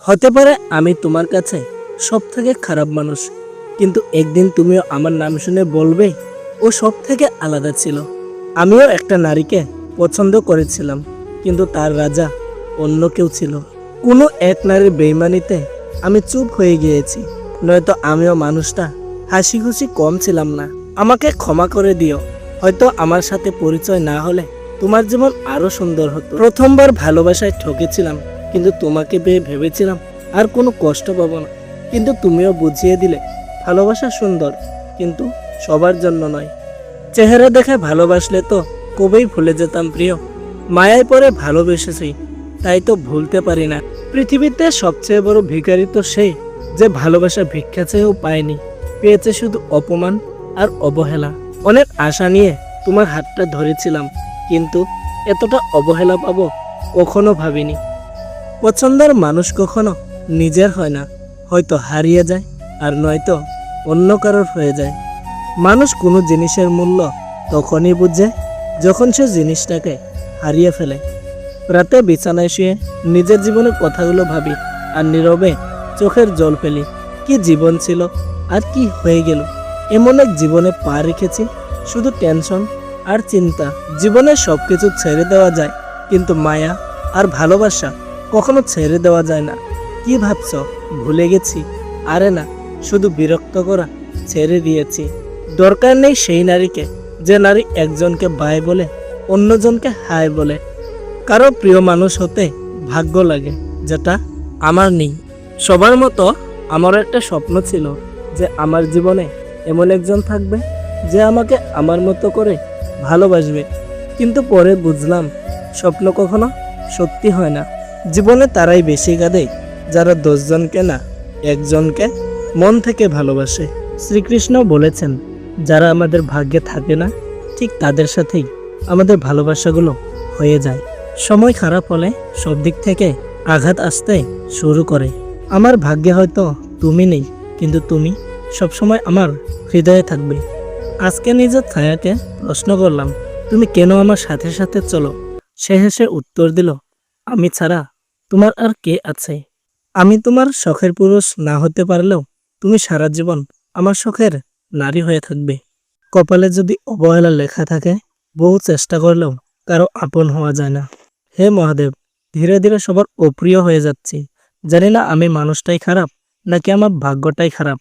হতে পারে আমি তোমার কাছে সব থেকে খারাপ মানুষ, কিন্তু একদিন তুমিও আমার নাম শুনে বলবে ও সব থেকে আলাদা ছিল। আমিও একটা নারীকে পছন্দ করেছিলাম, কিন্তু তার রাজা অন্য কেউ ছিল। কোনো এক নারীর বেইমানিতে আমি চুপ হয়ে গিয়েছি, নয়তো আমিও মানুষটা হাসি খুশি কম ছিলাম না। আমাকে ক্ষমা করে দিও। হয়তো আমার সাথে পরিচয় না হলে তোমার জীবন আরো সুন্দর হতো। প্রথমবার ভালোবাসায় ঠকেছিলাম, কিন্তু তোমাকে পেয়ে ভেবেছিলাম আর কোনো কষ্ট পাবো না। কিন্তু তুমিও বুঝিয়ে দিলে ভালোবাসা সুন্দর, কিন্তু সবার জন্য নয়। চেহারা দেখে ভালোবাসলে তো কবেই ভুলে যেতাম প্রিয়। মায়ায় পড়ে ভালোবেসেছি, তাই তো ভুলতে পারি না। পৃথিবীতে সবচেয়ে বড় ভিখারি তো সেই যে ভালোবাসা ভিক্ষা চেয়েও পায়নি, পেয়েছে শুধু অপমান আর অবহেলা। অনেক আশা নিয়ে তোমার হাতটা ধরেছিলাম, কিন্তু এতটা অবহেলা পাবো কখনো ভাবিনি। পছন্দের মানুষ কখনো নিজের হয় না, হয়তো হারিয়ে যায় আর নয়তো অন্য কারোর হয়ে যায়। মানুষ কোনো জিনিসের মূল্য তখনই বুঝে যখন সে জিনিসটাকে হারিয়ে ফেলে। রাতে বিছানায় শুয়ে নিজের জীবনের কথাগুলো ভাবি আর নীরবে চোখের জল ফেলি। কি জীবন ছিল আর কি হয়ে গেল। এমন এক জীবনে পা রেখেছি, শুধু টেনশন আর চিন্তা। জীবনে সবকিছু ছেড়ে দেওয়া যায়, কিন্তু মায়া আর ভালোবাসা কখনো ছেড়ে দেওয়া যায় না। কি ভাবছ ভুলে গেছি? আরে না, শুধু বিরক্ত করা ছেড়ে দিয়েছি। দরকার নেই সেই নারীকে যে নারী একজনকে বাই বলে অন্যজনকে হায় বলে। কারো প্রিয় মানুষ হতে ভাগ্য লাগে, যেটা আমার নেই। সবার মতো আমার একটা স্বপ্ন ছিল যে আমার জীবনে এমন একজন থাকবে যে আমাকে আমার মতো করে ভালোবাসবে। কিন্তু পরে বুঝলাম স্বপ্ন কখনো সত্যি হয় না। জীবনে তারাই বেশি কাঁদে যারা 10 জনকে না, একজনকে মন থেকে ভালোবাসে। শ্রীকৃষ্ণ বলেছেন, যারা আমাদের ভাগ্যে থাকে না, ঠিক তাদের সাথেই আমাদের ভালোবাসাগুলো হয়ে যায়। সময় খারাপ হলে সব দিক থেকে আঘাত আসতে শুরু করে। আমার ভাগ্যে হয়তো তুমি নেই, কিন্তু তুমি সবসময় আমার হৃদয়ে থাকবে। আজকে নিজের ছায়াকে প্রশ্ন করলাম, তুমি কেন আমার সাথে সাথে চলো? সে হেসে উত্তর দিল, আমি ছাড়া তোমার আর কে আছে? আমি তোমার শখের পুরুষ না হতে পারলেও তুমি সারা জীবন আমার শখের নারী হয়ে থাকবে। কপালে যদি অবহেলা লেখা থাকে, বহু চেষ্টা করলেও কারো আপন হওয়া যায় না। হে মহাদেব, ধীরে ধীরে সবার অপ্রিয় হয়ে যাচ্ছি। জানি না আমি মানুষটাই খারাপ নাকি আমার ভাগ্যটাই খারাপ।